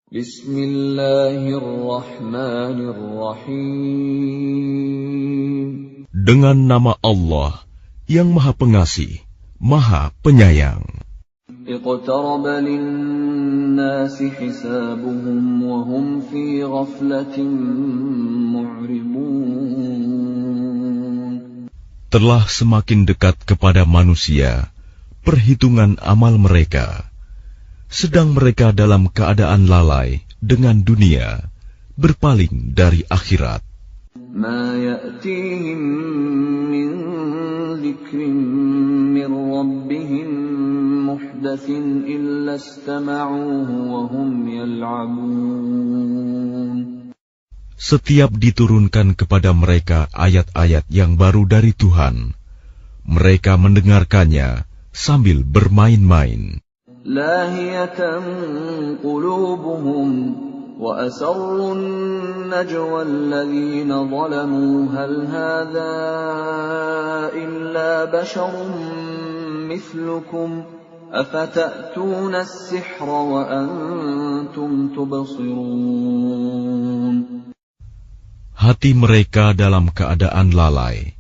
Bismillahirrahmanirrahim. Dengan nama Allah yang Maha Pengasih, Maha Penyayang. Iqtaraba lin-nasi hisabuhum wa hum fi ghaflatin mu'ridun. Telah semakin dekat kepada manusia perhitungan amal mereka, sedang mereka dalam keadaan lalai dengan dunia, berpaling dari akhirat. Ma ya'tihim min dzikrin min rabbihim muhdatsin illa istama'uhu wa hum yal'abun. Setiap diturunkan kepada mereka ayat-ayat yang baru dari Tuhan, mereka mendengarkannya sambil bermain-main. Lahiyatan qulubuhum wa asarrun najwa alladhina zalamu hal hadha illa basharun mithlukum afata'tuna as-sihra wa antum tubsirun. Hati mereka dalam keadaan lalai,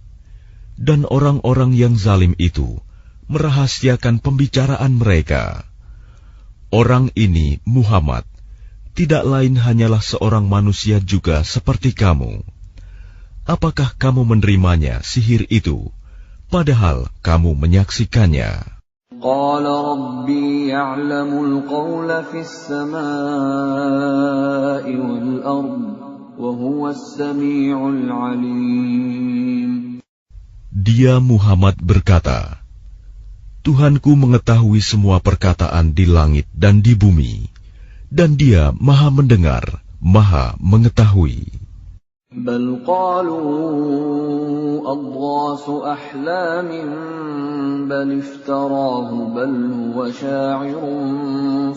dan orang-orang yang zalim itu merahasiakan pembicaraan mereka. Orang ini, Muhammad, tidak lain hanyalah seorang manusia juga seperti kamu. Apakah kamu menerimanya sihir itu, padahal kamu menyaksikannya? Qala Rabbi ya'lamul qawla fis samaa'i wal ard, wa huwas sami'ul 'alim. Dia Muhammad berkata, Tuhanku mengetahui semua perkataan di langit dan di bumi, dan Dia Maha mendengar, Maha mengetahui. Bal qalu adghasu ahlamin bal iftarahu bal huwa sya'irun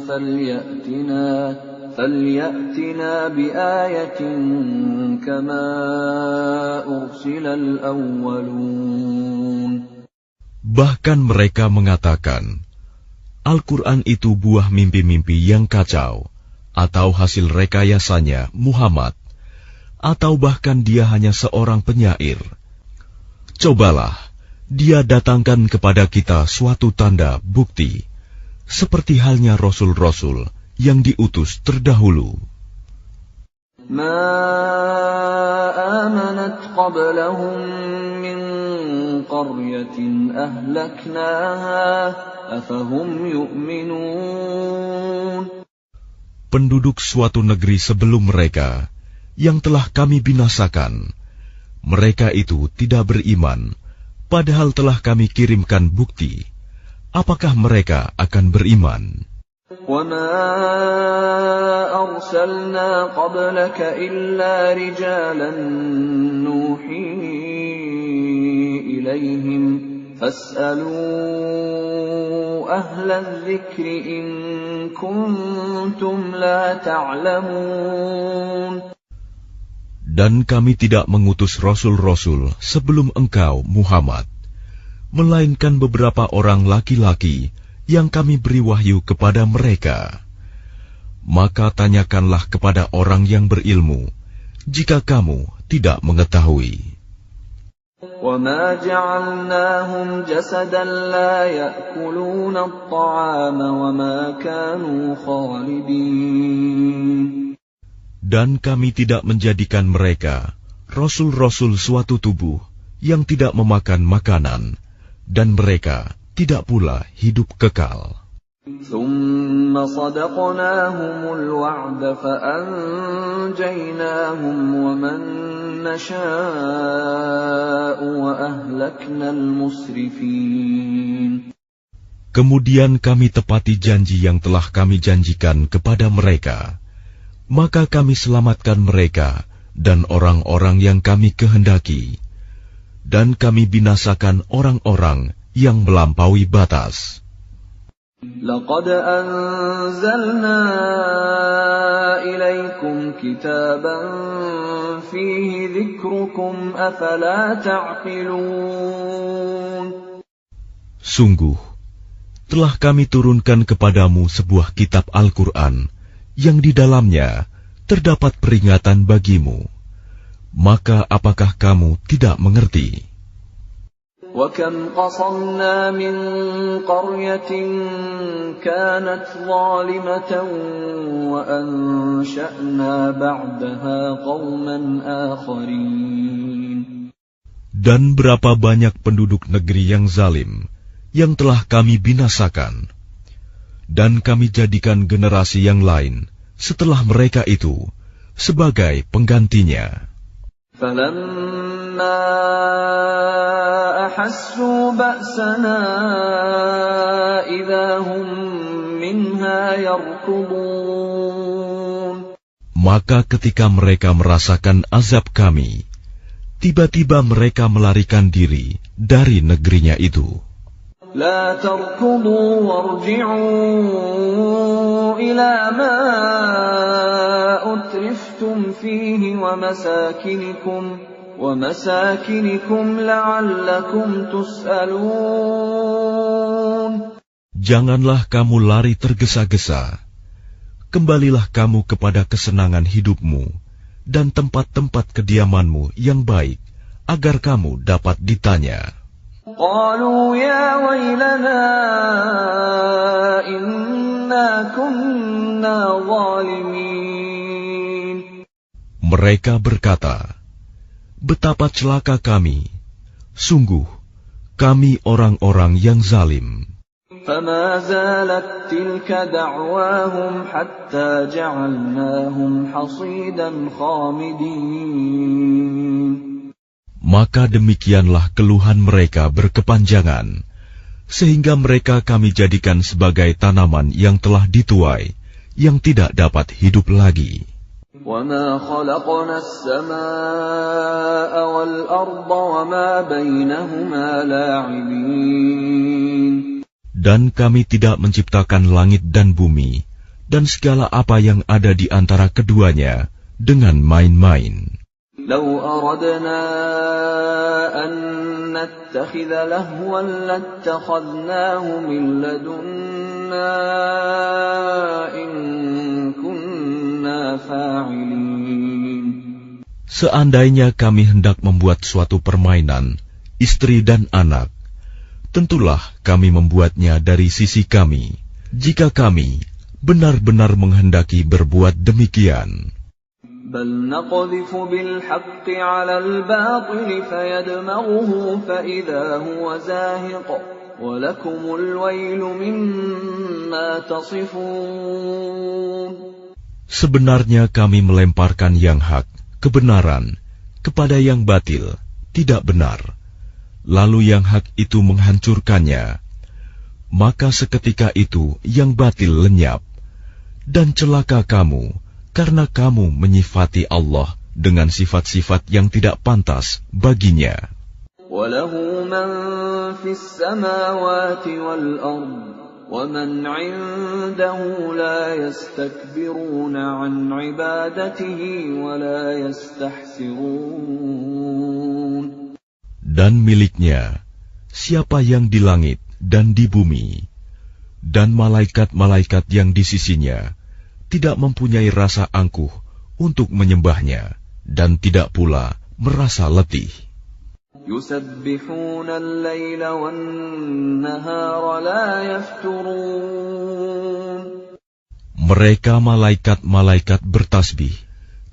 falyatina biayatin kama ursilal awwalun. Bahkan mereka mengatakan, Al-Quran itu buah mimpi-mimpi yang kacau, atau hasil rekayasanya Muhammad, atau bahkan dia hanya seorang penyair. Cobalah, dia datangkan kepada kita suatu tanda bukti, seperti halnya Rasul-Rasul yang diutus terdahulu. Ma amanat qablahum min qaryatin ahlaknaha afahum yu'minun. Penduduk suatu negeri sebelum mereka yang telah kami binasakan, mereka itu tidak beriman, padahal telah kami kirimkan bukti. Apakah mereka akan beriman? وَمَا أَرْسَلْنَا قَبْلَكَ إِلَّا رِجَالًا نُوحِي إِلَيْهِمْ فَاسْأَلُوا أَهْلَ الذِّكْرِ إِن كُنتُمْ لَا تَعْلَمُونَ. Dan kami tidak mengutus rasul-rasul sebelum engkau, Muhammad, melainkan beberapa orang laki-laki yang kami beri wahyu kepada mereka. Maka tanyakanlah kepada orang yang berilmu, jika kamu tidak mengetahui. وَمَا جَعَلْنَاهُمْ جَسَدًا لَا يَأْكُلُونَ الطَّعَامَ وَمَا كَانُوا خَالِدِينَ. Dan kami tidak menjadikan mereka, rasul-rasul suatu tubuh, yang tidak memakan makanan, dan mereka tidak pula hidup kekal. ثُمَّ صَدَقْنَاهُمُ الْوَعْدَ فَأَنْجَيْنَاهُمْ وَمَنْ نَشَاءُ وَأَهْلَكْنَا الْمُسْرِفِينَ. Kemudian kami tepati janji yang telah kami janjikan kepada mereka, maka kami selamatkan mereka dan orang-orang yang kami kehendaki, dan kami binasakan orang-orang yang melampaui batas. لَقَدْ أَنزَلْنَا إِلَيْكُمْ كِتَابًا فِيهِ ذِكْرُكُمْ أَفَلَا تَعْقِلُونَ. Sungguh, telah kami turunkan kepadamu sebuah kitab Al-Quran yang di dalamnya terdapat peringatan bagimu. Maka apakah kamu tidak mengerti? وَكَمْ قَصَمْنَا مِنْ قَرْيَةٍ كَانَتْ ظَالِمَةً وَأَنْشَأْنَا بَعْدَهَا قَوْمًا آخَرِينَ. Dan berapa banyak penduduk negeri yang zalim yang telah kami binasakan, dan kami jadikan generasi yang lain setelah mereka itu sebagai penggantinya. فَلَمَّا أَحَسُّوا بَأْسَنَا إِذَا هُمْ مِنْهَا يَرْكُضُونَ. Maka ketika mereka merasakan azab kami, tiba-tiba mereka melarikan diri dari negerinya itu. لا تركضوا وارجعوا إلى ما أترفتم فيه ومساكنكم لعلكم تسألون. Janganlah kamu lari tergesa-gesa. Kembalilah kamu kepada kesenangan hidupmu dan tempat-tempat kediamanmu yang baik, agar kamu dapat ditanya. قالوا يا ويلنا إنا كنا ظالمين. Mereka berkata, betapa celaka kami, sungguh kami orang-orang yang zalim. فما زالت تلك دعواهم حتى جعلناهم حصيدا خامدين. Maka demikianlah keluhan mereka berkepanjangan, sehingga mereka kami jadikan sebagai tanaman yang telah dituai, yang tidak dapat hidup lagi. وَمَا خَلَقْنَا السَّمَاءَ وَالْأَرْضَ وَمَا بَيْنَهُمَا لَاعِبِينَ. Dan kami tidak menciptakan langit dan bumi, dan segala apa yang ada di antara keduanya, dengan main-main. لو أردنا أن نتخذ لهوا لاتخذناه من لدنا إن كنا فاعلين. Seandainya kami hendak membuat suatu permainan, istri dan anak, tentulah kami membuatnya dari sisi kami, jika kami benar-benar menghendaki berbuat demikian. بل نقذف بالحق على الباطل فيدمغه فإذا هو زاهق ولكم الويل مما تصفون. Sebenarnya kami melemparkan yang hak, kebenaran, kepada yang batil, tidak benar. Lalu yang hak itu menghancurkannya. Maka seketika itu yang batil lenyap. Dan celaka kamu, karena kamu menyifati Allah dengan sifat-sifat yang tidak pantas baginya. وَلَهُ مَنْ فِي السَّمَاوَاتِ وَالْأَرْضِ وَمَنْ عِنْدَهُ لَا يَسْتَكْبِرُونَ عَنْ عِبَادَتِهِ وَلَا يَسْتَحْسِرُونَ. Dan miliknya siapa yang di langit dan di bumi, dan malaikat-malaikat yang di sisinya tidak mempunyai rasa angkuh untuk menyembahnya, dan tidak pula merasa letih. يُسَبِّحُونَ اللَّيْلَ وَالنَّهَارَ لَا يَفْتُرُونَ. Mereka malaikat-malaikat bertasbih,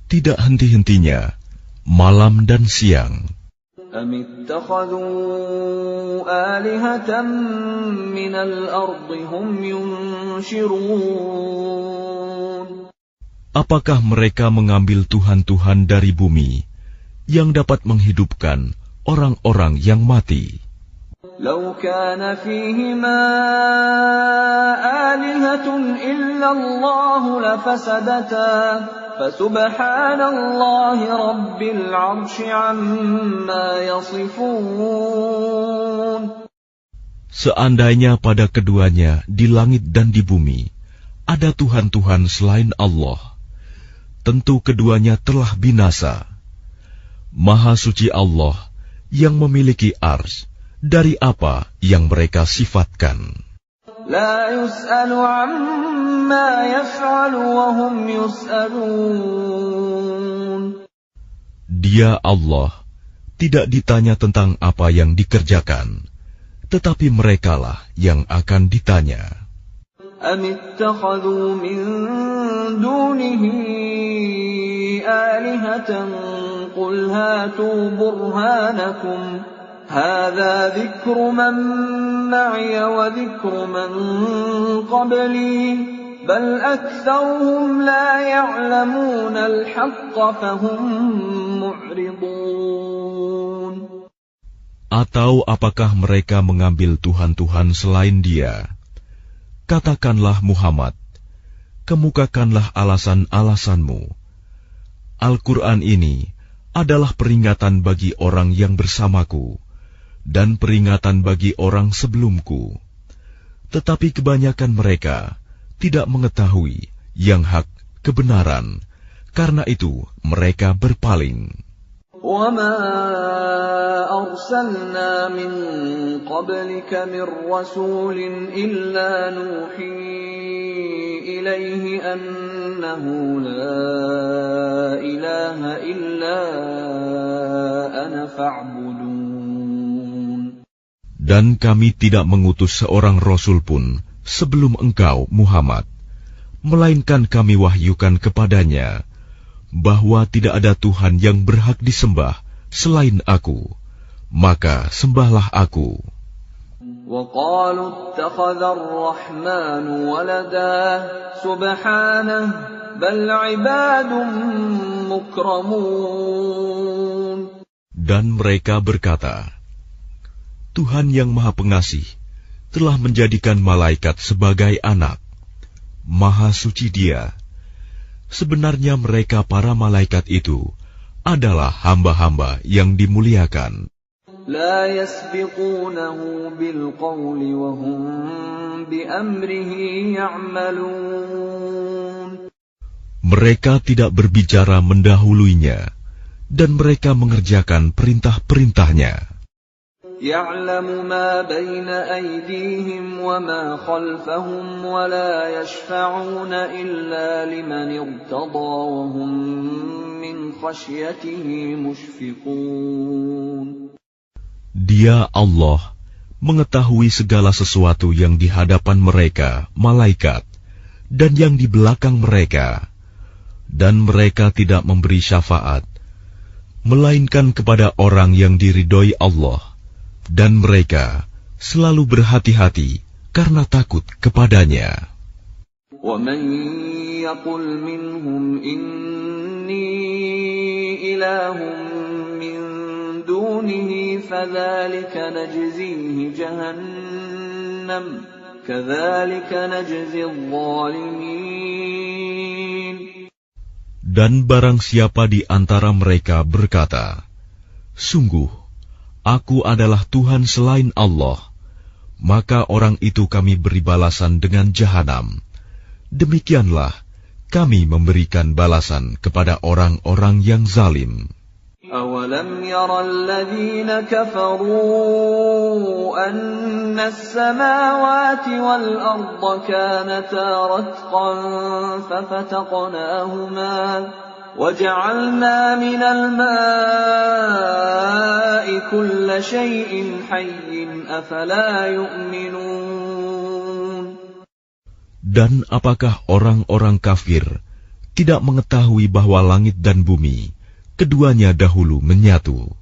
tidak henti-hentinya, malam dan siang. أَمِ اتَّخَذُوا آلِهَةً مِّنَ الْأَرْضِ هُمْ يُنْشِرُونَ. Apakah mereka mengambil tuhan-tuhan dari bumi yang dapat menghidupkan orang-orang yang mati? لَوْ كَانَ فِيهِمَا آلِهَةٌ إِلَّا اللَّهُ لَفَسَدَتَا فَسُبْحَانَ اللَّهِ رَبِّ الْعَرْشِ عَمَّا يَصِفُونَ. Seandainya pada keduanya di langit dan di bumi ada tuhan-tuhan selain Allah, tentu keduanya telah binasa. Maha suci Allah yang memiliki ars dari apa yang mereka sifatkan. لا يسأل عما يفعل وهم يسألون. Dia Allah tidak ditanya tentang apa yang dikerjakan, tetapi merekalah yang akan ditanya. أم اتخذوا من دونه آلهة قل هاتوا برهانكم هذا ذكر من معي وذكر من قبلي بل أكثرهم لا يعلمون الحق فهم معرضون. Atau apakah mereka mengambil Tuhan-Tuhan selain Dia? Katakanlah Muhammad, kemukakanlah alasan-alasanmu. Al-Quran ini adalah peringatan bagi orang yang bersamaku dan peringatan bagi orang sebelumku. Tetapi kebanyakan mereka tidak mengetahui yang hak kebenaran, karena itu mereka berpaling. وَمَا أَرْسَلْنَا مِن قَبْلِكَ مِن رَّسُولٍ إِلَّا نُوحِي إِلَيْهِ أَنَّهُ لَا إِلَٰهَ إِلَّا أَنَا فَاعْبُدُونِ. Dan kami tidak mengutus seorang rasul pun sebelum engkau, Muhammad, melainkan kami wahyukan kepadanya bahwa tidak ada Tuhan yang berhak disembah selain Aku, maka sembahlah Aku. وَقَالُوا اتَّخَذَ الرَّحْمَنُ وَلَدًا سُبْحَانَهُ بَلْ عِبَادٌ مُكْرَمُونَ. Dan mereka berkata, Tuhan yang Maha Pengasih telah menjadikan malaikat sebagai anak. Maha suci Dia. Sebenarnya mereka para malaikat itu adalah hamba-hamba yang dimuliakan. لا يسبقونه بالقول وهم بأمره يعملون. Mereka tidak berbicara mendahuluinya, dan mereka mengerjakan perintah-perintahnya. يعلم ما بين أيديهم وما خلفهم ولا يشفعون إلا لمن ارتضى وهم من خشيته مشفقون. Dia Allah mengetahui segala sesuatu yang di hadapan mereka, malaikat, dan yang di belakang mereka, dan mereka tidak memberi syafaat, melainkan kepada orang yang diridhoi Allah. Dan mereka selalu berhati-hati karena takut kepadanya. وَمَنْ يَقُلْ مِنْهُمْ إِنِّي إِلَٰهٌ مِّن دُونِهِ فَذَلِكَ نَجْزِيهِ جَهَنَّمَ كَذَلِكَ نَجْزِي الظَّالِمِينَ. Dan barang siapa di antara mereka berkata, sungguh, Aku adalah Tuhan selain Allah, maka orang itu kami beri balasan dengan jahanam. Demikianlah kami memberikan balasan kepada orang-orang yang zalim. أَوَلَمْ يَرَ الَّذِينَ كَفَرُوا أَنَّ السَّمَاوَاتِ وَالْأَرْضَ كَانَتَا رَتْقًا فَفَتَقْنَاهُمَا وَجَعَلْنَا مِنَ الْمَاءِ كُلَّ شَيْءٍ حَيٍّ أَفَلَا يُؤْمِنُونَ. Dan apakah orang-orang kafir tidak mengetahui bahwa langit dan bumi keduanya dahulu menyatu?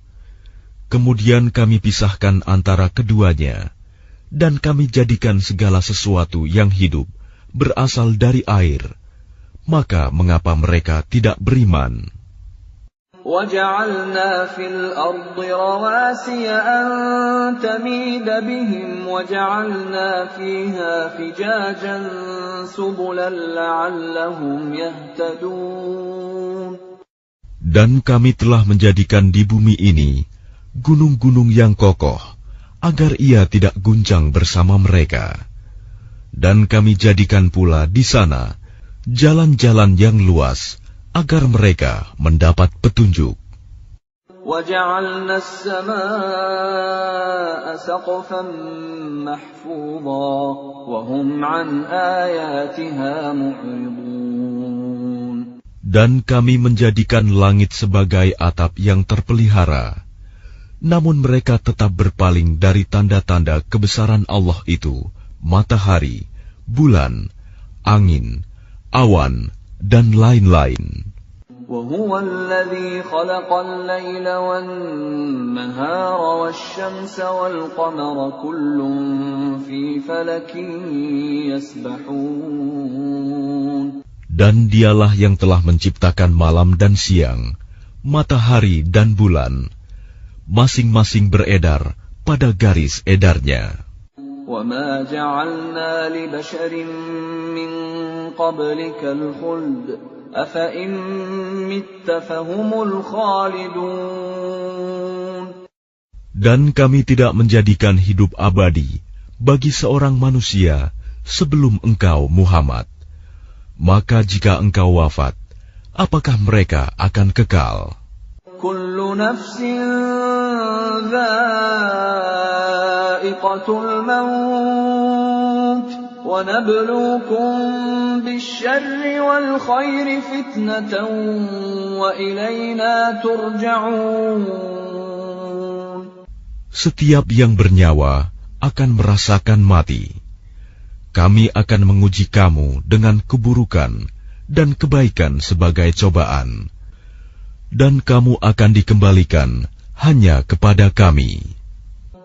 Kemudian kami pisahkan antara keduanya, dan kami jadikan segala sesuatu yang hidup berasal dari air. Maka mengapa mereka tidak beriman? وَجَعَلْنَا فِي الْأَرْضِ رَوَاسِيَ أَن تَمِيدَ بِهِمْ وَجَعَلْنَا فِيهَا فِجَاجًا سُبُلًا لَعَلَّهُمْ يَهْتَدُونَ. Dan kami telah menjadikan di bumi ini gunung-gunung yang kokoh, agar ia tidak guncang bersama mereka. Dan kami jadikan pula di sana jalan-jalan yang luas, agar mereka mendapat petunjuk. وَجَعَلْنَا السَّمَاءَ سَقْفًا مَحْفُوظًا وَهُمْ عَنْ آيَاتِهَا مُعْرِضُونَ. Dan kami menjadikan langit sebagai atap yang terpelihara, namun mereka tetap berpaling dari tanda-tanda kebesaran Allah itu, matahari, bulan, angin, awan, dan lain-lain. وَهُوَ الَّذِي خَلَقَ اللَّيْلَ وَالنَّهَارَ وَالشَّمْسَ وَالْقَمَرَ كُلٌّ فِي فَلَكٍ يَسْبَحُونَ. Dan dialah yang telah menciptakan malam dan siang, matahari dan bulan, masing-masing beredar pada garis edarnya. وَمَا جَعَلْنَا لِبَشَرٍ مِّن قَبْلِكَ الْخُلْدَ أَفَإِن مِّتَّ فَهُمُ الْخَالِدُونَ. Dan kami tidak menjadikan hidup abadi bagi seorang manusia sebelum engkau, Muhammad. Maka jika engkau wafat, apakah mereka akan kekal? Kullu nafsin dha'iqatul maut wa nabluukum bisyarri wal khairi fitnatan wa ilayna turja'un. Setiap yang bernyawa akan merasakan mati. Kami akan menguji kamu dengan keburukan dan kebaikan sebagai cobaan. Dan kamu akan dikembalikan hanya kepada kami.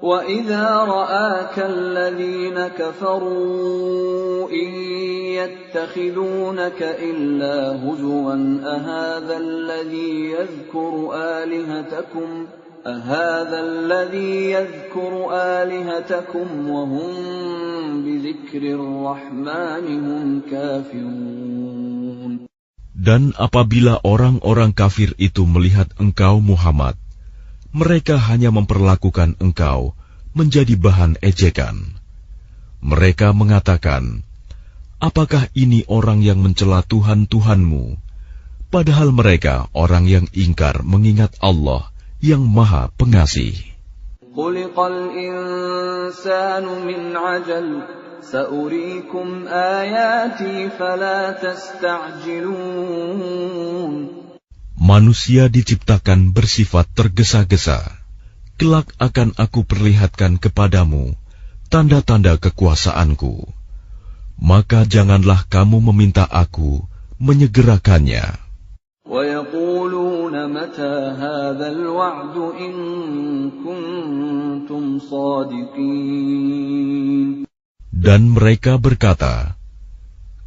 وَإِذَا رَآكَ الَّذِينَ كَفَرُوا إِن يَتَّخِذُونَكَ إِلَّا هُزُوًا أَهَذَا الَّذِي يَذْكُرُ آلِهَتَكُمْ وَهُمْ بِذِكْرِ الرَّحْمَنِ هُمْ كَافِرُونَ. Dan apabila orang-orang kafir itu melihat engkau, Muhammad, mereka hanya memperlakukan engkau menjadi bahan ejekan. Mereka mengatakan, apakah ini orang yang mencela Tuhan-Tuhanmu? Padahal mereka orang yang ingkar mengingat Allah yang Maha Pengasih. Khuliqal insanu min ajal, sa'uriikum ayati fala tasta'jilun. Manusia diciptakan bersifat tergesa-gesa. Kelak akan aku perlihatkan kepadamu tanda-tanda kekuasaanku. Maka janganlah kamu meminta aku menyegerakannya. وَيَقُولُونَ مَتَى هَذَا الْوَعْدُ إِن كُنتُمْ صَادِقِينَ. Dan mereka berkata,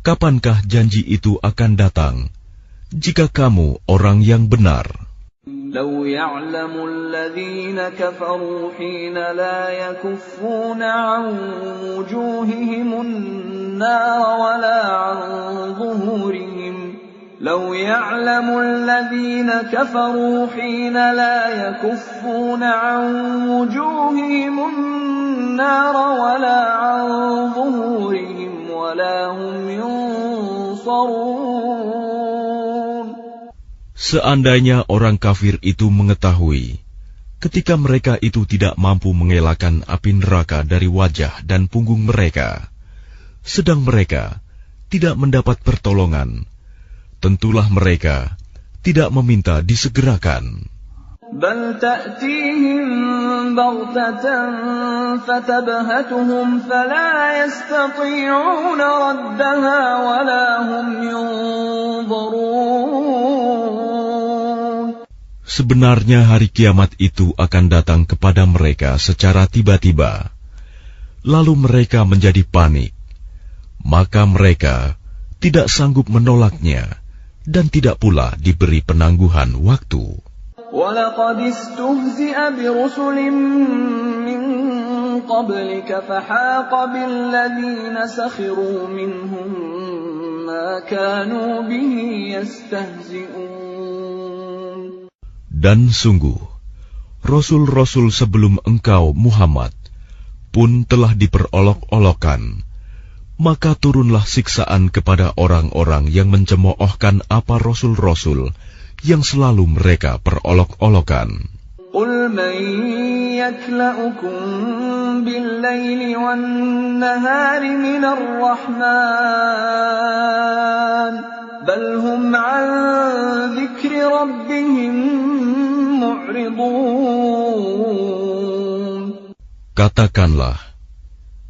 kapankah janji itu akan datang? Jika kamu orang yang benar. لو يعلم الذين كفروا حين لا يكفون عن وجوههم النار ولا عن ظهورهم لو يعلم الذين كفروا حين لا يكفون عن وجوههم النار ولا عن ظهورهم ولا هم ينصرون. Seandainya orang kafir itu mengetahui, ketika mereka itu tidak mampu mengelakkan api neraka dari wajah dan punggung mereka, sedang mereka tidak mendapat pertolongan, tentulah mereka tidak meminta disegerakan. Bal ta'tihim baghtatan fatabhatuhum fala yastati'una raddaha wala hum yunzarun. Sebenarnya hari kiamat itu akan datang kepada mereka secara tiba-tiba, lalu mereka menjadi panik, maka mereka tidak sanggup menolaknya dan tidak pula diberi penangguhan waktu. وَلَقَدِ اسْتُهْزِئَ بِرُسُلٍ مِّن قَبْلِكَ فَحَاقَ بِالَّذِينَ سَخِرُوا مِنْهُم مَّا كَانُوا بِهِ يَسْتَهْزِئُونَ. Dan sungguh, Rasul-Rasul sebelum engkau, Muhammad, pun telah diperolok-olokkan, maka turunlah siksaan kepada orang-orang yang mencemoohkan apa Rasul-Rasul yang selalu mereka perolok-olokan. قل من يكلأكم بالليل والنهار من الرحمن بل هم عن ذكر ربهم معرضون. Katakanlah,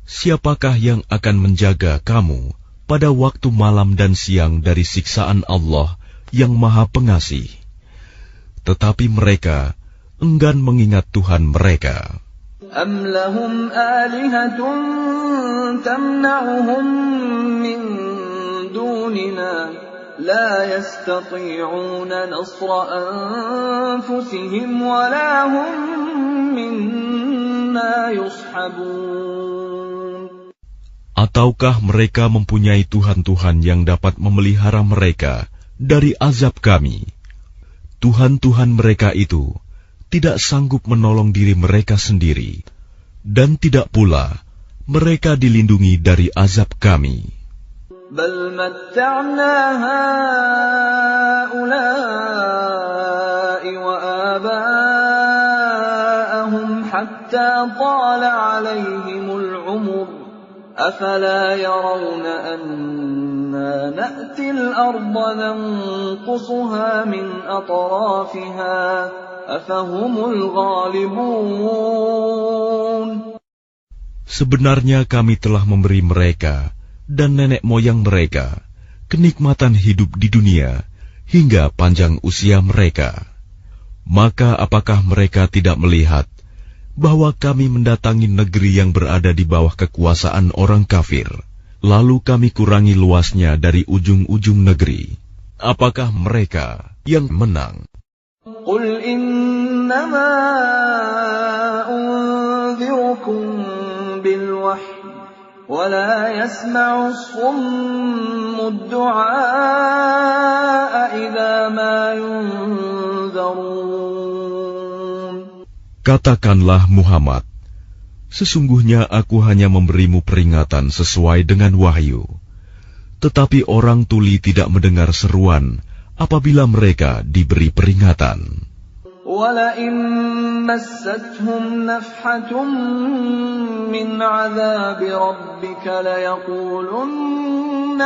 siapakah yang akan menjaga kamu pada waktu malam dan siang dari siksaan Allah yang Maha Pengasih? Tetapi mereka enggan mengingat Tuhan mereka. Am lahum alihatun tamna'uhum min dunina la yastati'una nasra anfusihim wa la hum minna yushabun. Ataukah mereka mempunyai Tuhan-Tuhan yang dapat memelihara mereka dari azab kami? Tuhan-Tuhan mereka itu tidak sanggup menolong diri mereka sendiri, dan tidak pula mereka dilindungi dari azab kami. Bal matta'na ha'ula'i wa aba'ahum hatta tala 'alaihimul 'umur afala yarawna anna na'til arda nanqusuha min atrafiha afahumul ghalibun. Sebenarnya kami telah memberi mereka dan nenek moyang mereka kenikmatan hidup di dunia hingga panjang usia mereka. Maka apakah mereka tidak melihat bahwa kami mendatangi negeri yang berada di bawah kekuasaan orang kafir, lalu kami kurangi luasnya dari ujung-ujung negeri? Apakah mereka yang menang? Qul innama unzirukum bil wahyi wa la yasma'u as-summu ad-du'a idza ma yunzarun. Katakanlah Muhammad, sesungguhnya aku hanya memberimu peringatan sesuai dengan wahyu. Tetapi orang tuli tidak mendengar seruan apabila mereka diberi peringatan. وَلَئِن مَّسَّتْهُمْ نَفْحَةٌ مِّنْ عَذَابِ رَبِّكَ لَيَقُولُنَّ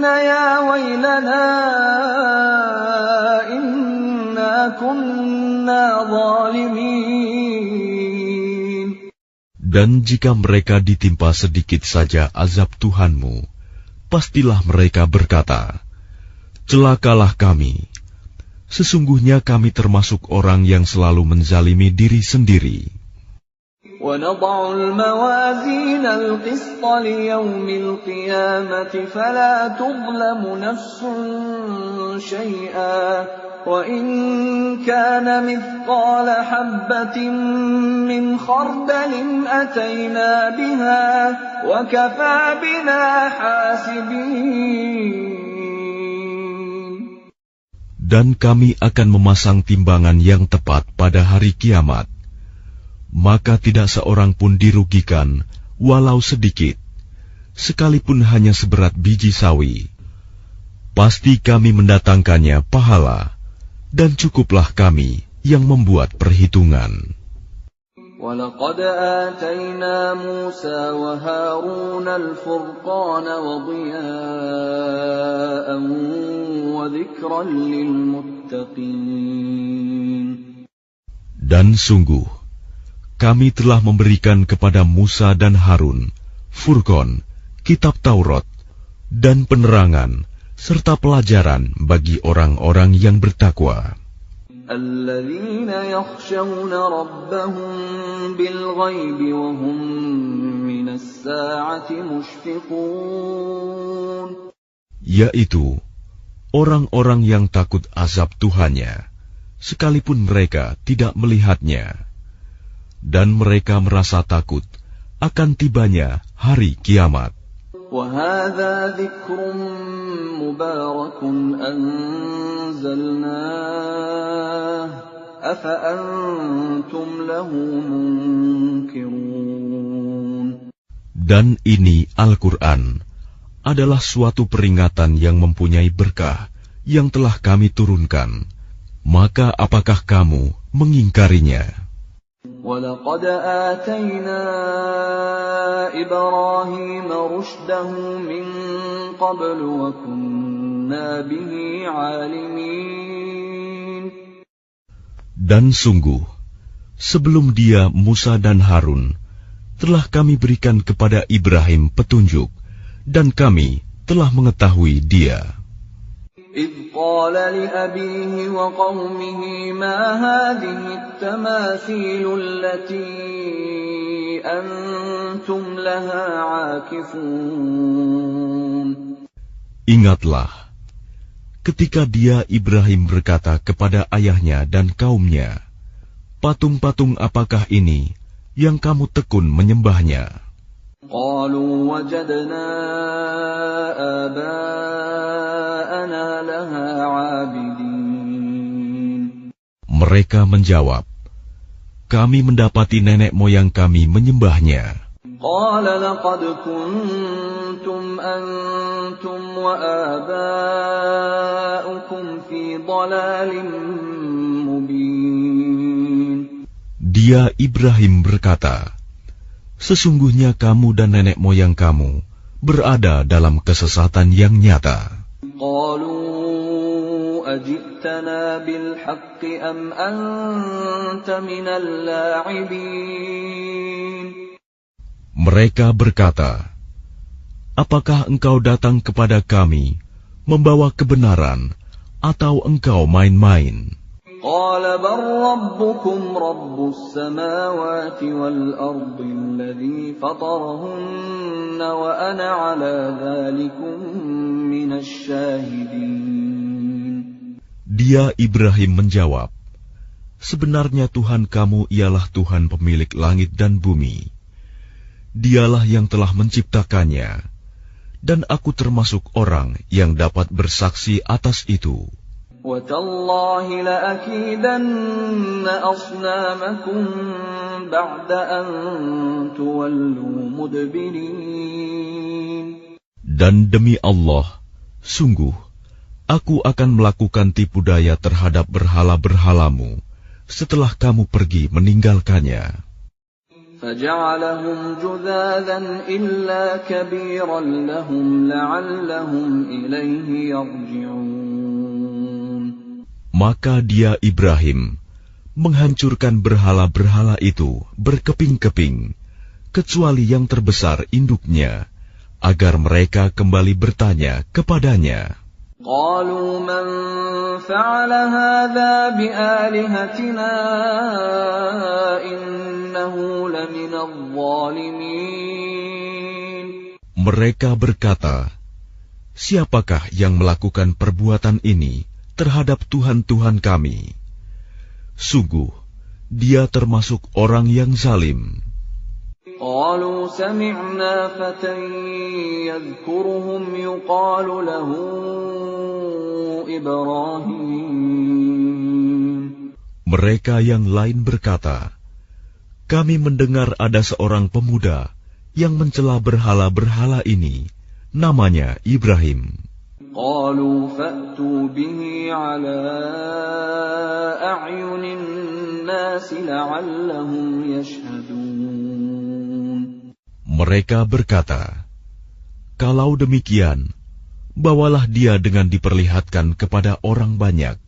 يَا وَيْلَنَا إِنَّا كُنَّا ظَالِمِينَ. Dan jika mereka ditimpa sedikit saja azab Tuhanmu, pastilah mereka berkata, celakalah kami. Sesungguhnya kami termasuk orang yang selalu menzalimi diri sendiri. وَنَضَعُ الْمَوَازِينَ الْقِسْطَ لِيَوْمِ الْقِيَامَةِ فَلَا تُظْلَمُ نَفْسٌ شَيْئًا وَإِنْ كَانَ مِثْقَالَ حَبَّةٍ مِّنْ خَرْدَلٍ أَتَيْنَا بِهَا وَكَفَى بِنَا حَاسِبِينَ. Dan kami akan memasang timbangan yang tepat pada hari kiamat. Maka tidak seorang pun dirugikan, walau sedikit, sekalipun hanya seberat biji sawi. Pasti kami mendatangkannya pahala, dan cukuplah kami yang membuat perhitungan. وَلَقَدْ آتَيْنَا مُوسَى وَهَارُونَ الْفُرْقَانَ وَضِيَاءً وَذِكْرًا لِلْمُتَّقِينَ. Dan sungguh, kami telah memberikan kepada Musa dan Harun Furqan, kitab Taurat, dan penerangan, serta pelajaran bagi orang-orang yang bertakwa. الَّذِينَ يَخْشَوْنَ رَبَّهُم بِالْغَيْبِ وَهُم مِّنَ السَّاعَةِ مُشْفِقُونَ. Yaitu orang-orang yang takut azab Tuhannya, sekalipun mereka tidak melihatnya, dan mereka merasa takut akan tibanya hari kiamat. وَهَذَا ذِكْرٌ مُبَارَكٌ أَنزَلْنَاهُ أَفَأَنْتُمْ لَهُ مُنْكِرُونَ. Dan ini Al-Quran adalah suatu peringatan yang mempunyai berkah yang telah kami turunkan, maka apakah kamu mengingkarinya? وَلَقَدْ آتَيْنَا إِبْرَاهِيمَ رُشْدَهُ مِنْ قَبْلُ وَكُنَّا بِهِ عَالِمِينَ. Dan sungguh, sebelum dia Musa dan Harun, telah kami berikan kepada Ibrahim petunjuk, dan kami telah mengetahui dia. إِذْ قَالَ لِأَبِيهِ وَقَوْمِهِ مَا هَذِهِ التَّمَاثِيلُ الَّتِي أَنْتُمْ لَهَا عَاكِفُونَ. Ingatlah, ketika dia Ibrahim berkata kepada ayahnya dan kaumnya, patung-patung apakah ini yang kamu tekun menyembahnya? قَالُوا وَجَدْنَا آبَاءَنَا لَهَا عَابِدِينَ. Mereka menjawab, kami mendapati nenek moyang kami menyembahnya. قَالَ لَقَدْ كُنْتُمْ أَنْتُمْ وَآبَاؤُكُمْ فِي ضَلَالٍ مُبِينٍ. Dia Ibrahim berkata, sesungguhnya kamu dan nenek moyang kamu berada dalam kesesatan yang nyata. قَالُوا أَجِئْتَنَا بِالْحَقِّ أَمْ أَنْتَ مِنَ اللَّاعِبِينَ. Mereka berkata, apakah engkau datang kepada kami membawa kebenaran atau engkau main-main? قَالَ بَلْ رَبُّكُمْ رَبُّ السَّمَاوَاتِ وَالْأَرْضِ الَّذِي فَطَرَهُنَّ وَأَنَا عَلَى ذَلِكُمْ مِنَ الشَّاهِدِينَ. Dia Ibrahim menjawab, sebenarnya Tuhan kamu ialah Tuhan pemilik langit dan bumi. Dialah yang telah menciptakannya, dan aku termasuk orang yang dapat bersaksi atas itu. وَتَاللَّهِ لَأَكِيدَنَّ أَصْنَامَكُمْ بَعْدَ أَن تُوَلُّوا مُدْبِرِينَ. Dan demi Allah, sungguh, aku akan melakukan tipu daya terhadap berhala-berhalamu setelah kamu pergi meninggalkannya. فَجَعَلَهُمْ جُذَاذًا إِلَّا كَبِيرًا لَهُمْ لَعَلَّهُمْ إِلَيْهِ يَرْجِعُونَ. Maka dia Ibrahim menghancurkan berhala-berhala itu berkeping-keping, kecuali yang terbesar induknya, agar mereka kembali bertanya kepadanya. قَالُوا مَنْ فَعَلَ هَذَا بِآلِهَتِنَا إِنَّهُ لَمِنَ الظَّالِمِينَ. Mereka berkata, siapakah yang melakukan perbuatan ini terhadap Tuhan-Tuhan kami? Sungguh, dia termasuk orang yang zalim. قَالُوا سَمِعْنَا فَتًى يَذْكُرُهُمْ يُقَالُ لَهُ إِبْرَاهِيمُ. Mereka yang lain berkata, kami mendengar ada seorang pemuda yang mencela berhala-berhala ini, namanya Ibrahim. قَالُوا فَأْتُوا بِهِ عَلَىٰ أَعْيُنِ النَّاسِ لَعَلَّهُمْ يَشْهَدُونَ. Mereka berkata, kalau demikian, bawalah dia dengan diperlihatkan kepada orang banyak,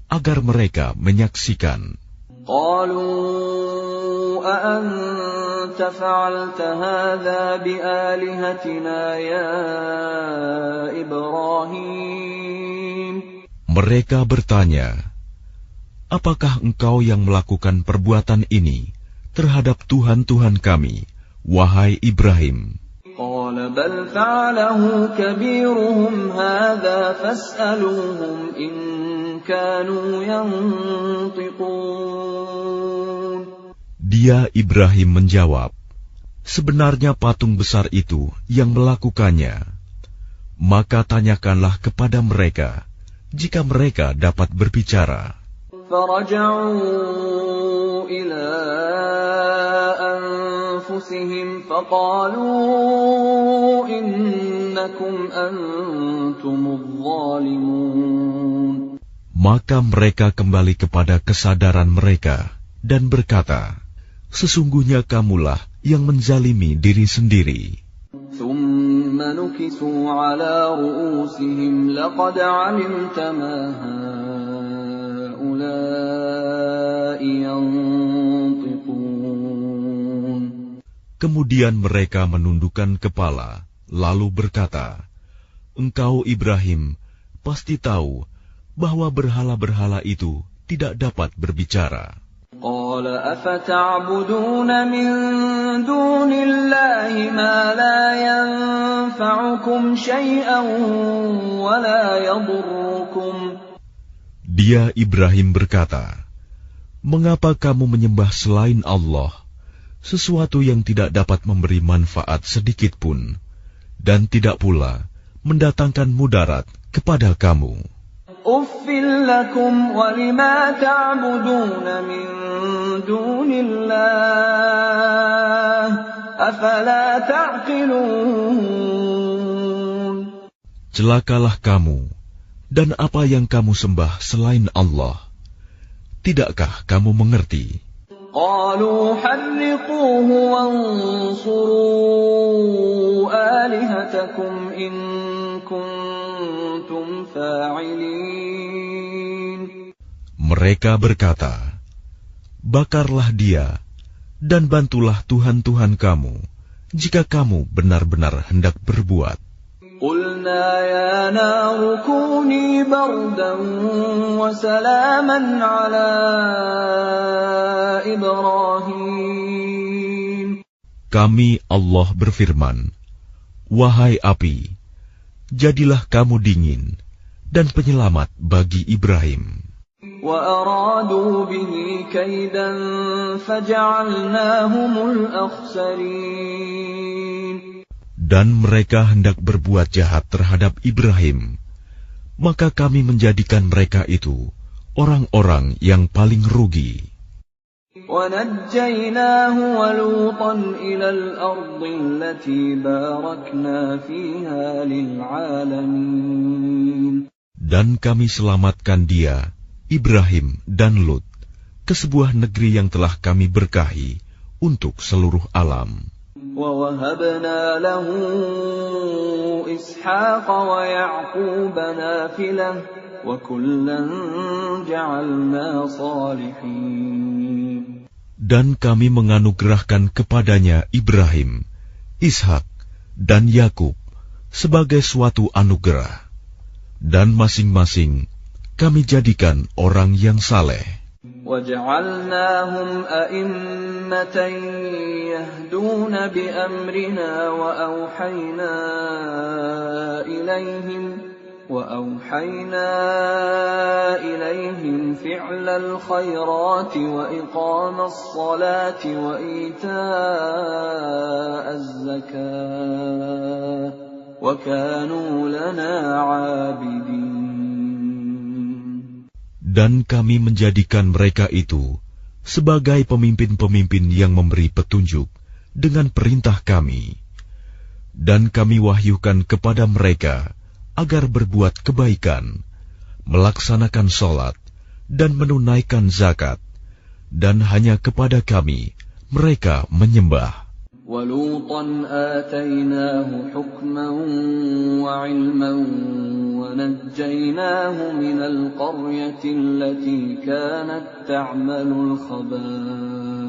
agar mereka menyaksikan. قَالُوا أَأَنْتَ فَعَلْتَ هَذَا بِآلِهَتِنَا يَا إِبْرَاهِيمُ. Mereka bertanya, apakah engkau yang melakukan perbuatan ini terhadap Tuhan-Tuhan kami, wahai Ibrahim? قَالَ بَلْ فَعَلَهُ كَبِيرُهُمْ هَذَا فَاسْأَلُوهُمْ إِنْ كَانُوا يَنْطِقُونَ. Dia Ibrahim menjawab, sebenarnya patung besar itu yang melakukannya. Maka tanyakanlah kepada mereka, jika mereka dapat berbicara. فَرَجَعُوا إِلَىٰ أنفسهم فقالوا إنكم أنتم الظالمون. Maka mereka kembali kepada kesadaran mereka dan berkata, sesungguhnya kamulah yang menzalimi diri sendiri. ثم نكسوا على رؤوسهم لقد علمت ما هؤلاء ينطقون. Kemudian mereka menundukkan kepala, lalu berkata, engkau Ibrahim pasti tahu bahwa berhala-berhala itu tidak dapat berbicara. قال أفتعبدون من دون الله ما لا ينفعكم شيئا ولا يضركم. Dia Ibrahim berkata, mengapa kamu menyembah selain Allah sesuatu yang tidak dapat memberi manfaat sedikit pun dan tidak pula mendatangkan mudarat kepada kamu? أُفٍّ لَكُمْ وَلِمَا تَعْبُدُونَ مِن دُونِ اللَّهِ أَفَلَا تَعْقِلُونَ. Celakalah kamu dan apa yang kamu sembah selain Allah. Tidakkah kamu mengerti? قَالُوا حَرِّقُوهُ وَانصُرُوا آلِهَتَكُمْ إِن كُنتُمْ فَاعِلِينَ. Mereka berkata, bakarlah dia dan bantulah Tuhan-Tuhan kamu jika kamu benar-benar hendak berbuat. قُلْنَا يَا نَارُ كُونِي بَرْدًا وَسَلَامًا عَلَى إِبْرَاهِيمَ. Kami Allah berfirman, wahai api, jadilah kamu dingin dan penyelamat bagi Ibrahim. وَأَرَادُوا بِهِ كَيْدًا فَجَعَلْنَاهُمُ الْأَخْسَرِينَ. Dan mereka hendak berbuat jahat terhadap Ibrahim, maka kami menjadikan mereka itu orang-orang yang paling rugi. وَنَجَّيْنَاهُ وَلُوطًا إِلَى الْأَرْضِ الَّتِي بَارَكْنَا فِيهَا لِلْعَالَمِينَ. Dan kami selamatkan dia, Ibrahim dan Lut, ke sebuah negeri yang telah kami berkahi untuk seluruh alam. وَوَهَبْنَا لَهُ إِسْحَاقَ وَيَعْقُوبَ نَافِلَةً وَكُلًّا جَعَلْنَا صَالِحِينَ. Dan kami menganugerahkan kepadanya Ibrahim, Ishak, dan Yakub sebagai suatu anugerah, dan masing-masing kami jadikan orang yang saleh. وَجَعَلْنَاهُمْ أَئِمَّةً يَهْدُونَ بِأَمْرِنَا وَأَوْحَيْنَا إِلَيْهِمْ فِعْلَ الْخَيْرَاتِ وَإِقَامَ الصَّلَاةِ وَإِيتَاءَ الزَّكَاةِ وَكَانُوا لَنَا عَابِدِينَ. Dan kami menjadikan mereka itu sebagai pemimpin-pemimpin yang memberi petunjuk dengan perintah kami. Dan kami wahyukan kepada mereka agar berbuat kebaikan, melaksanakan sholat, dan menunaikan zakat. Dan hanya kepada kami mereka menyembah. وَلُوطًا آتَيْنَاهُ حُكْمًا وَعِلْمًا وَنَجَّيْنَاهُ مِنَ الْقَرْيَةِ الَّتِي كَانَتْ تَعْمَلُ الْخَبَائِثِ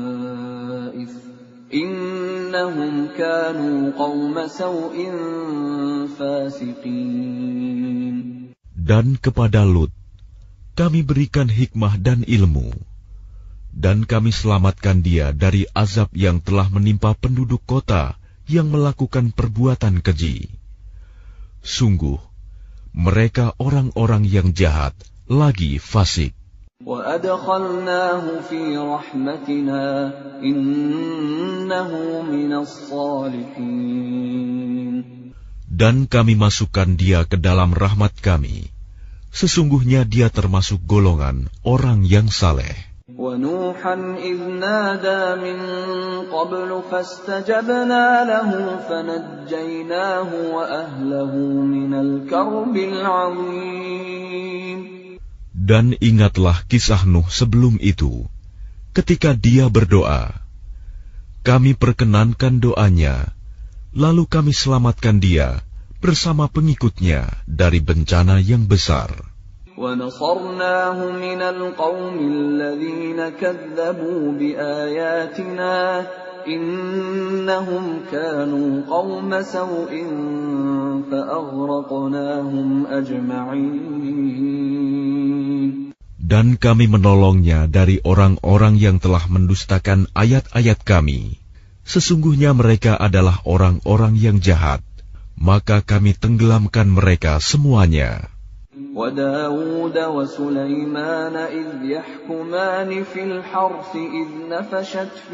إِنَّهُمْ كَانُوا قَوْمَ سَوْءٍ فَاسِقِينَ. Dan kepada Lut kami berikan hikmah dan ilmu, dan kami selamatkan dia dari azab yang telah menimpa penduduk kota yang melakukan perbuatan keji. Sungguh, mereka orang-orang yang jahat lagi fasik. وَأَدْخَلْنَاهُ فِي رَحْمَتِنَا إِنَّهُ مِنَ الصَّالِحِينَ. Dan kami masukkan dia ke dalam rahmat kami. Sesungguhnya dia termasuk golongan orang yang saleh. وَنُوحًا إِذْ نَادَى مِن قَبْلُ فَاسْتَجَبْنَا لَهُ فَنَجَّيْنَاهُ وَأَهْلَهُ مِنَ الْكَرْبِ الْعَظِيمِ. Dan ingatlah kisah Nuh sebelum itu, ketika dia berdoa. Kami perkenankan doanya, lalu kami selamatkan dia bersama pengikutnya dari bencana yang besar. وَنَصَرْنَاهُ مِنَ الْقَوْمِ الَّذِينَ كَذَّبُوا بِآيَاتِنَا إِنَّهُمْ كَانُوا قَوْمَ سَوْءٍ فَأَغْرَقْنَاهُمْ أَجْمَعِينَ. Dan kami menolongnya dari orang-orang yang telah mendustakan ayat-ayat kami. Sesungguhnya mereka adalah orang-orang yang jahat, maka kami tenggelamkan mereka semuanya. وَدَاوُودَ وَسُلَيْمَانَ إِذْ يَحْكُمَانِ فِي الْحَرْثِ إِذْ نَفَشَتْ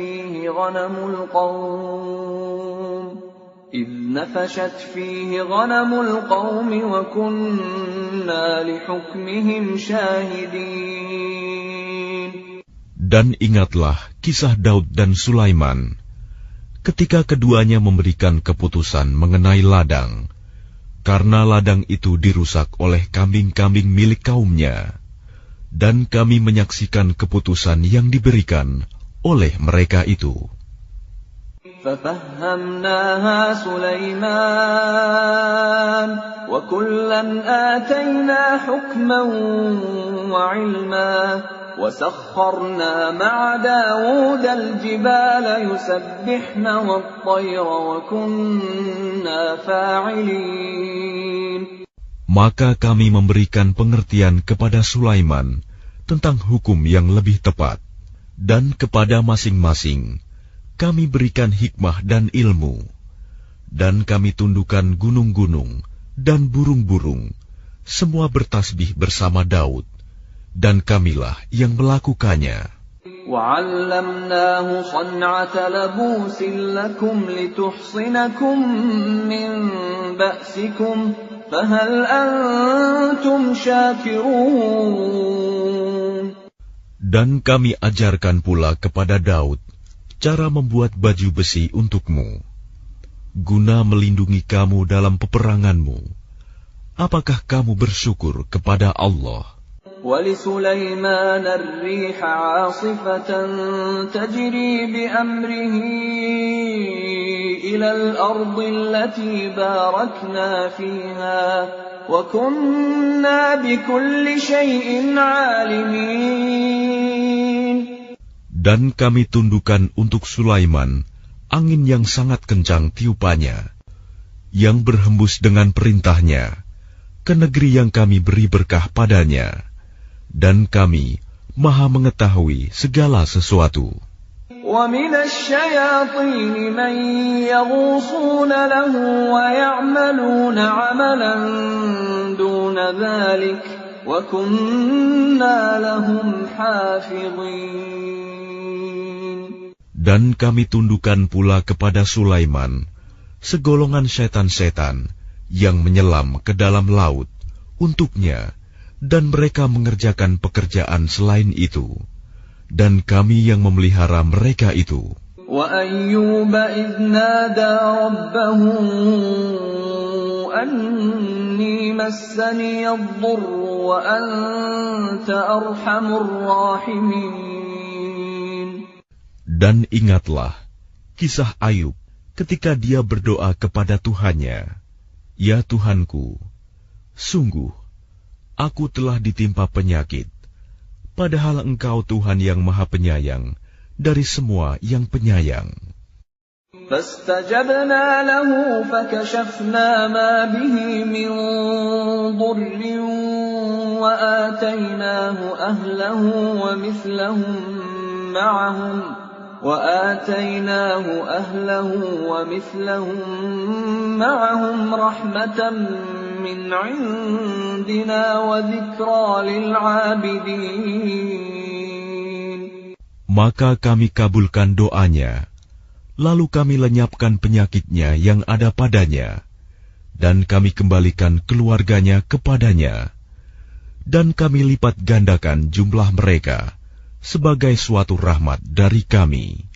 فِيهِ غَنَمُ الْقَوْمِ وَكُنَّا لِحُكْمِهِمْ شَاهِدِينَ. Dan ingatlah kisah Daud dan Sulaiman, ketika keduanya memberikan keputusan mengenai ladang, karena ladang itu dirusak oleh kambing-kambing milik kaumnya, dan kami menyaksikan keputusan yang diberikan oleh mereka itu. فَفَهَّمْنَاهَا سُلَيْمَانَ وَكُلًّا آتَيْنَا حُكْمًا وَعِلْمًا وَسَخَّرْنَا مَعَ دَاوُودَ الْجِبَالَ يُسَبِّحْنَ وَالطَّيْرَ وَكُنَّا فَاعِلِينَ. Maka kami memberikan pengertian kepada Sulaiman tentang hukum yang lebih tepat, dan kepada masing-masing kami berikan hikmah dan ilmu, dan kami tundukkan gunung-gunung dan burung-burung, semua bertasbih bersama Daud, dan kamilah yang melakukannya. وَعَلَّمْنَاهُ صَنْعَةَ لَبُوسٍ لَكُمْ لِتُحْصِنَكُمْ مِنْ بَأْسِكُمْ فَهَلْ أَنْتُمْ شَاكِرُونَ. Dan kami ajarkan pula kepada Daud cara membuat baju besi untukmu, guna melindungi kamu dalam peperanganmu. Apakah kamu bersyukur kepada Allah? وَلِسُلَيْمَانَ الرِّيحَ عَاصِفَةً تَجْرِي بِأَمْرِهِ إِلَى الْأَرْضِ الَّتِي بَارَكْنَا فِيهَا وَكُنَّا بِكُلِّ شَيْءٍ عَالِمِينَ. Dan kami tundukkan untuk Sulaiman angin yang sangat kencang tiupannya, yang berhembus dengan perintahnya ke negeri yang kami beri berkah padanya, dan kami maha mengetahui segala sesuatu. وَمِنَ الشَّيَاطِينِ مَن يَغُوصُونَ لَهُ وَيَعْمَلُونَ عَمَلًا دُونَ ذَلِكَ وَكُنَّا لَهُمْ حَافِظِينَ. Dan kami tundukkan pula kepada Sulaiman segolongan setan-setan yang menyelam ke dalam laut untuknya, dan mereka mengerjakan pekerjaan selain itu, dan kami yang memelihara mereka itu. وَأَيُّوبَ إِذْ نَادَى رَبَّهُ أَنِّي مَسَّنِيَ الضُّرُّ وَأَنْتَ أَرْحَمُ الرَّاحِمِينَ. Dan ingatlah kisah Ayub ketika dia berdoa kepada Tuhannya, "Ya Tuhanku, sungguh aku telah ditimpa penyakit, padahal Engkau Tuhan yang Maha Penyayang dari semua yang penyayang." فَاسْتَجَبْنَا لَهُ فَكَشَفْنَا مَا بِهِ مِنْ ضُرٍّ وَآتَيْنَاهُ أَهْلَهُ وَمِثْلَهُم مَّعَهُمْ رَحْمَةً مِّنْ عِندِنَا وَذِكْرَىٰ لِلْعَابِدِينَ. Maka kami kabulkan doanya, lalu kami lenyapkan penyakitnya yang ada padanya, dan kami kembalikan keluarganya kepadanya, dan kami lipat gandakan jumlah mereka sebagai suatu rahmat dari kami,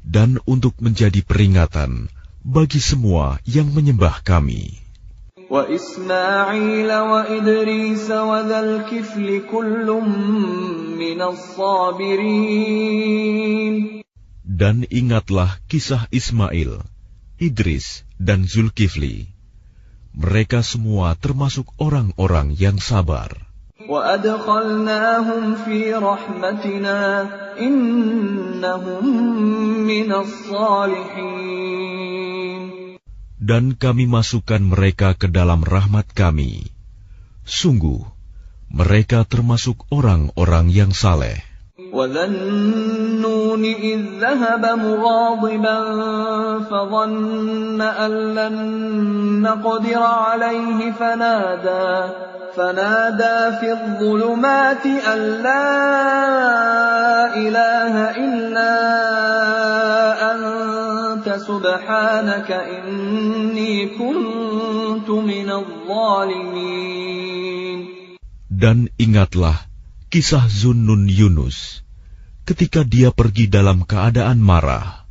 dan untuk menjadi peringatan bagi semua yang menyembah kami. وإسماعيل وإدريس وذا الكفل كل من الصابرين. Dan ingatlah kisah Ismail, Idris, dan Zulkifli. Mereka semua termasuk orang-orang yang sabar. وأدخلناهم في رحمتنا إنهم من الصالحين. Dan kami masukkan mereka ke dalam rahmat kami. Sungguh, mereka termasuk orang-orang yang saleh. وَذَا النُّونِ إِذ ذَهَبَ مُغَاضِبًا فَظَنَّ أَن لَّن نَّقْدِرَ عَلَيْهِ فنادى في الظلمات أن لا إله إلا أنت سبحانك إني كنت من الظالمين. Dan ingatlah kisah Zunnun Yunus, ketika dia pergi dalam keadaan marah,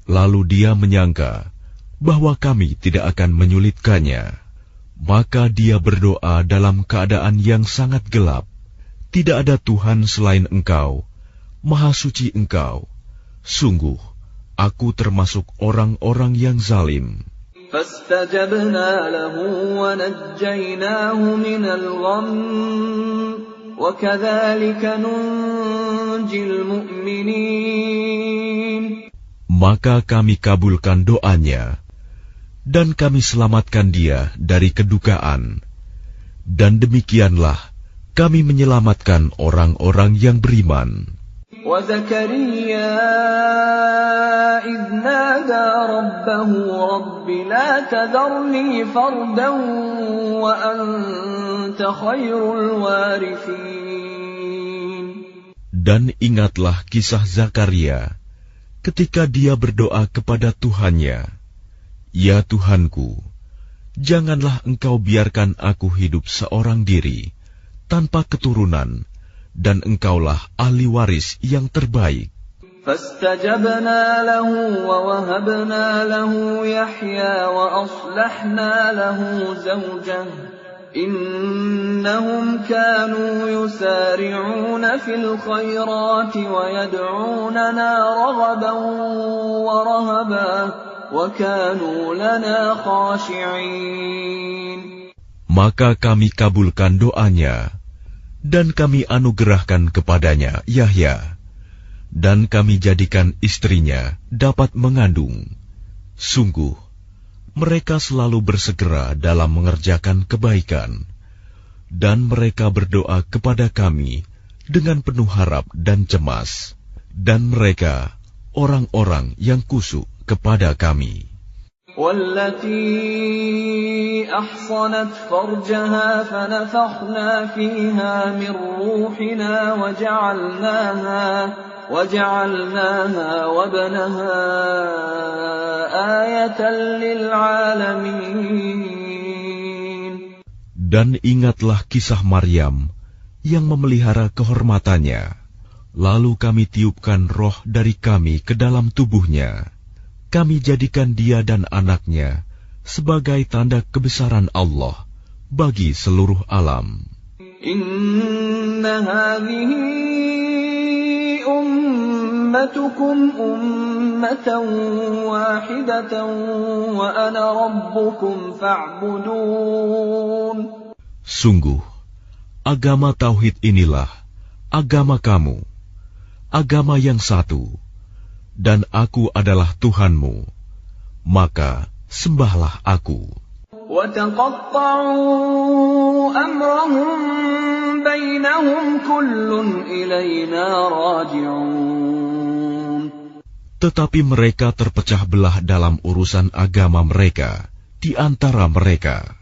lalu dia menyangka bahwa kami tidak akan menyulitkannya. Maka dia berdoa dalam keadaan yang sangat gelap. Tidak ada Tuhan selain Engkau, Maha Suci Engkau. Sungguh, aku termasuk orang-orang yang zalim. فاستجبنا له ونجيناه من الغم وكذلك ننجي المؤمنين. Maka kami kabulkan doanya, dan kami selamatkan dia dari kedukaan. Dan demikianlah kami menyelamatkan orang-orang yang beriman. وَزَكَرِيَّا إِذْ نَادَى رَبَّهُ رَبِّ لَا تَذَرْنِي فَرْدًا وَأَنْتَ خَيْرُ الْوَارِثِينَ. Dan ingatlah kisah Zakaria ketika dia berdoa kepada Tuhannya, Ya Tuhanku, janganlah Engkau biarkan aku hidup seorang diri, tanpa keturunan, dan Engkaulah ahli waris yang terbaik. فَاسْتَجَبْنَا لَهُ وَوَهَبْنَا لَهُ يَحْيَى وَأَصْلَحْنَا لَهُ زَوْجَهُ إِنَّهُمْ كَانُوا يُسَارِعُونَ فِي الْخَيْرَاتِ وَيَدْعُونَنَا رَغَبًا وَرَهَبًا وَكَانُوا لَنَا خَاشِعِينَ. Maka kami kabulkan doanya, dan kami anugerahkan kepadanya Yahya, dan kami jadikan istrinya dapat mengandung. Sungguh, mereka selalu bersegera dalam mengerjakan kebaikan, dan mereka berdoa kepada kami dengan penuh harap dan cemas, dan mereka orang-orang yang kusuk kepada kami. وَالَّتِي أَحْصَنَتْ فَرْجَهَا فَنَفَخْنَا فِيهَا مِنْ رُوحِنَا وَجَعَلْنَاهَا وَابْنَهَا آيَةً لِلْعَالَمِينَ. Dan ingatlah kisah Maryam yang memelihara kehormatannya. Lalu kami tiupkan roh dari kami ke dalam tubuhnya. Kami jadikan dia dan anaknya sebagai tanda kebesaran Allah bagi seluruh alam. Inna hadhihi ummatukum ummatan wahidatan wa ana rabbukum fa'budun. Sungguh, agama tauhid inilah agama kamu, agama yang satu, dan aku adalah Tuhanmu, maka sembahlah aku. وَتَقَطَّعُوا أَمْرَهُمْ بَيْنَهُمْ كُلٌّ إِلَيْنَا رَاجِعُونَ. Tetapi mereka terpecah belah dalam urusan agama mereka di antara mereka.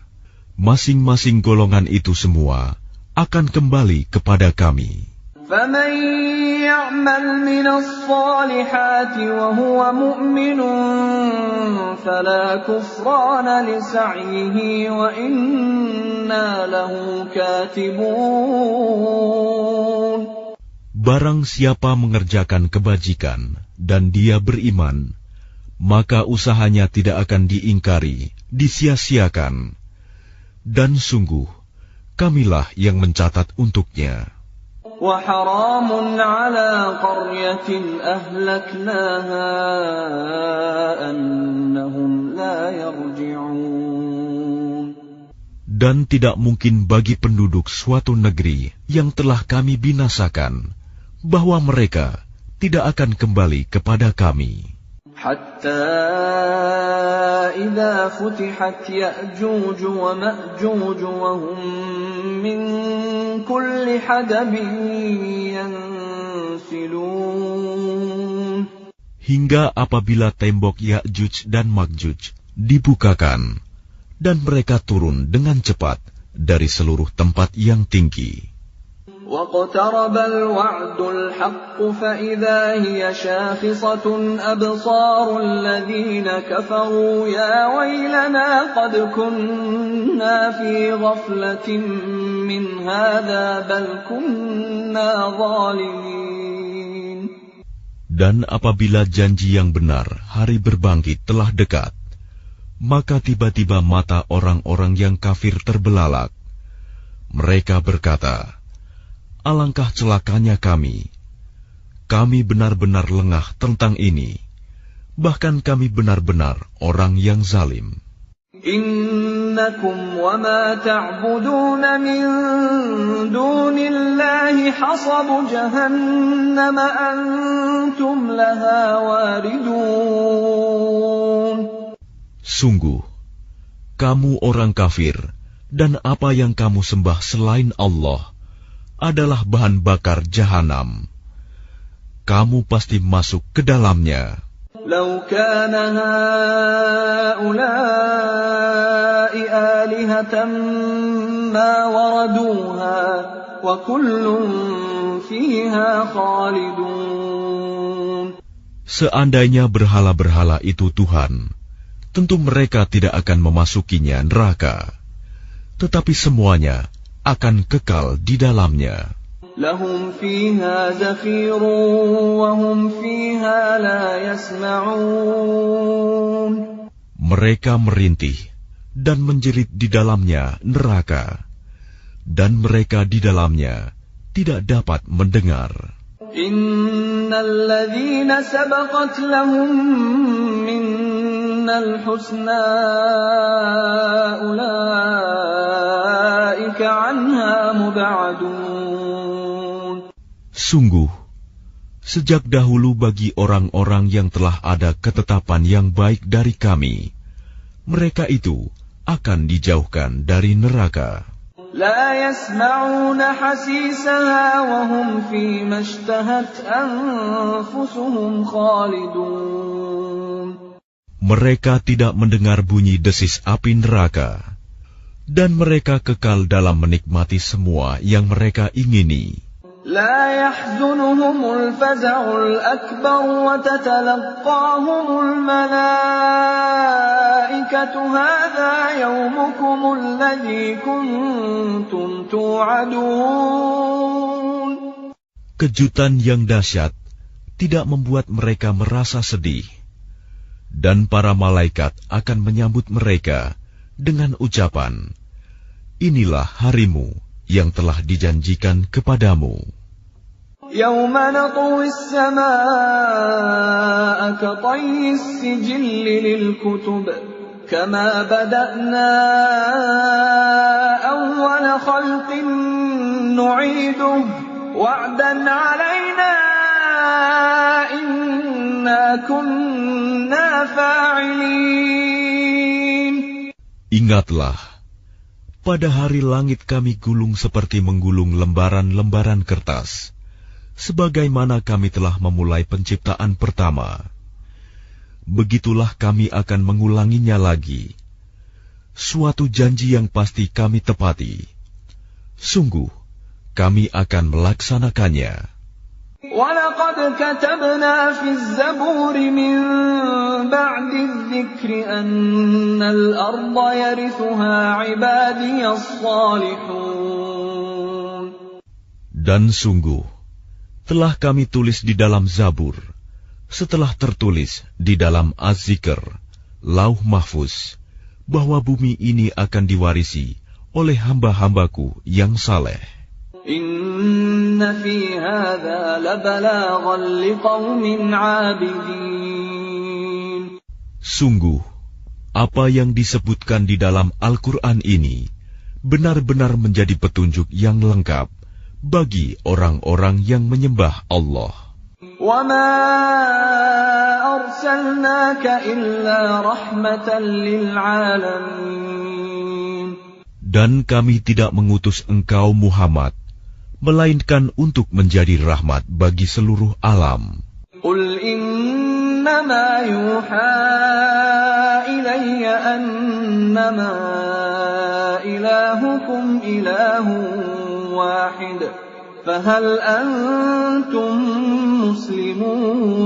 Masing-masing golongan itu semua akan kembali kepada kami. فَمَنْ يَعْمَلْ مِنَ الصَّالِحَاتِ وَهُوَ مُؤْمِنٌ فَلَا كُفْرَانَ لِسَعْيِهِ وَإِنَّا لَهُ كَاتِبُونَ. Barang siapa mengerjakan kebajikan dan dia beriman, maka usahanya tidak akan diingkari, disia-siakan. Dan sungguh, kamilah yang mencatat untuknya. وَحَرَامٌ عَلَى قَرْيَةٍ أَهْلَكْنَاهَا أَنَّهُمْ لَا يَرْجِعُونَ. Dan tidak mungkin bagi penduduk suatu negeri yang telah kami binasakan, bahwa mereka tidak akan kembali kepada kami. حَتَّى إِذَا فُتِحَتْ يَأْجُوجُ وَمَأْجُوجُ وَهُمْ مِنْ كُلِّ حَدَبٍ يَنْسِلُونَ. Hingga apabila tembok Ya'juj dan Ma'juj dibukakan, dan mereka turun dengan cepat dari seluruh tempat yang tinggi. وَاقْتَرَبَ الْوَعْدُ الْحَقُّ فَإِذَا هِيَ شَاخِصَةٌ أَبْصَارُ الَّذِينَ كَفَرُوا يَا وَيْلَنَا قَدْ كُنَّا فِي غَفْلَةٍ مِّنْ هَذَا بَلْ كُنَّا ظَالِمِينَ. Dan apabila janji yang benar, hari berbangkit telah dekat, maka tiba-tiba mata orang-orang yang kafir terbelalak. Mereka berkata, alangkah celakanya kami. Kami benar-benar lengah tentang ini. Bahkan kami benar-benar orang yang zalim. Innakum wa ma ta'budun min dunillahi hasabu jahannam antum laha waridun. Sungguh, kamu orang kafir, dan apa yang kamu sembah selain Allah adalah bahan bakar jahanam. Kamu pasti masuk ke dalamnya. Lau kana haula'i alihatan ma waraduha wa kullun fiha khalidun. Seandainya berhala-berhala itu Tuhan, tentu mereka tidak akan memasukinya neraka. Tetapi semuanya akan kekal di dalamnya. Lahum fiha zafirun wa hum fiha la yasma'un. Mereka merintih dan menjerit di dalamnya neraka, dan mereka di dalamnya tidak dapat mendengar. Innal ladzina sabaqat lahum minnal husna ulaika anha mub'adun. Sungguh, sejak dahulu bagi orang-orang yang telah ada ketetapan yang baik dari kami, mereka itu akan dijauhkan dari neraka. La yasma'una hasisaha wa hum fi mashtahat anfusuhum khalidun. Mereka tidak mendengar bunyi desis api neraka, dan mereka kekal dalam menikmati semua yang mereka ingini. La yahzunuhumul faza'ul akbar wa tatalaqahumul malaikatu hadha yawmukumul ladzi kuntum tu'adun. Kejutan yang dahsyat tidak membuat mereka merasa sedih, dan para malaikat akan menyambut mereka dengan ucapan, inilah harimu yang telah dijanjikan kepadamu. Yawma natwi as-samaa'a katayyi as-sijilli lil-kutub kama bada'na awwala khalqin nu'iduhu wa'dan 'alaina inna kunna fa'ilin. Ingatlah, pada hari langit kami gulung seperti menggulung lembaran-lembaran kertas, sebagaimana kami telah memulai penciptaan pertama. Begitulah kami akan mengulanginya lagi. Suatu janji yang pasti kami tepati. Sungguh, kami akan melaksanakannya. وَلَقَدْ كَتَبْنَا فِي الزَّبُورِ مِنْ بَعْدِ الذِّكْرِ أَنَّ الْأَرْضَ يَرِثُهَا عِبَادِيَ الصَّالِحُونَ. Dan sungguh, telah kami tulis di dalam Zabur, setelah tertulis di dalam Az-Zikr, Lauh Mahfuz, bahwa bumi ini akan diwarisi oleh hamba-hambaku yang saleh. Inna fi hadza labalaghan liqaumin 'abidin. Sungguh, apa yang disebutkan di dalam Al-Quran ini benar-benar menjadi petunjuk yang lengkap bagi orang-orang yang menyembah Allah. وَمَا أَرْسَلْنَاكَ إِلَّا رَحْمَةً لِلْعَالَمِينَ. Dan kami tidak mengutus engkau Muhammad, melainkan untuk menjadi rahmat bagi seluruh alam. قُلْ إِنَّمَا يُوحَى إِلَيَّ أَنَّمَا إِلَٰهُكُمْ إِلَٰهٌ وَاحِدٌ فَهَلْ أَنْتُمْ مُسْلِمُونَ.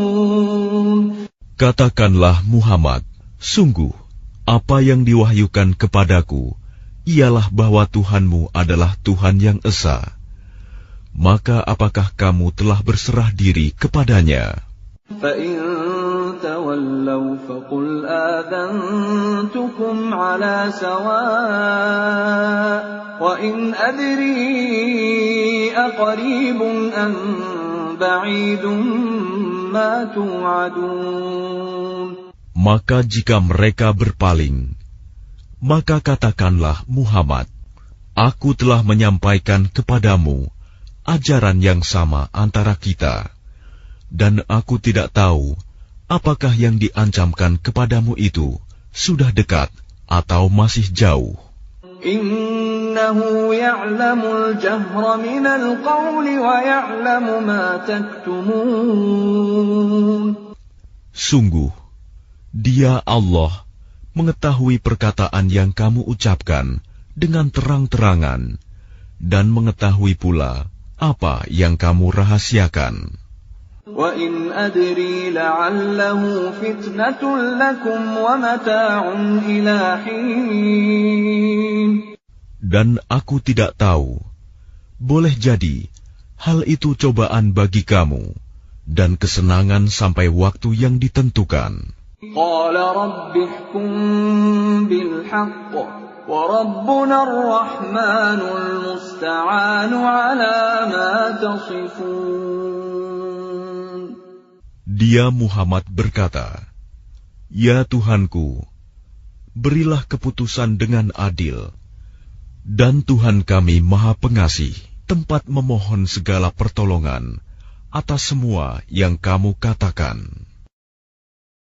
Katakanlah Muhammad, sungguh apa yang diwahyukan kepadaku ialah bahwa Tuhanmu adalah Tuhan yang esa. Maka apakah kamu telah berserah diri kepadanya? فَإِن تَوَلَّوْا فَقُلْ آذَنْتُكُمْ عَلَى سَوَاءٍ وَإِنْ أَدْرِي أَقَرِيبٌ أَمْ بَعِيدٌ مَا تُوعَدُونَ. Maka jika mereka berpaling, maka katakanlah Muhammad, aku telah menyampaikan kepadamu ajaran yang sama antara kita, dan aku tidak tahu apakah yang diancamkan kepadamu itu sudah dekat atau masih jauh. Innahu ya'lamul jahra minal qawli wa ya'lamu ma taktumun. Sungguh, Dia Allah mengetahui perkataan yang kamu ucapkan dengan terang-terangan dan mengetahui pula apa yang kamu rahasiakan. وَإِنْ أَدْرِي لَعَلَّهُ فِتْنَةٌ لَكُمْ وَمَتَاعٌ إِلَى حِينٍ. Dan aku tidak tahu, boleh jadi hal itu cobaan bagi kamu dan kesenangan sampai waktu yang ditentukan. قَالَ رَبِّ احْكُم بِالْحَقِّ وَرَبُّنَا الرَّحْمَنُ الْمُسْتَعَانُ عَلَى مَا تَصِفُونَ. Dia Muhammad berkata, Ya Tuhanku, berilah keputusan dengan adil, dan Tuhan kami Maha Pengasih, tempat memohon segala pertolongan atas semua yang kamu katakan.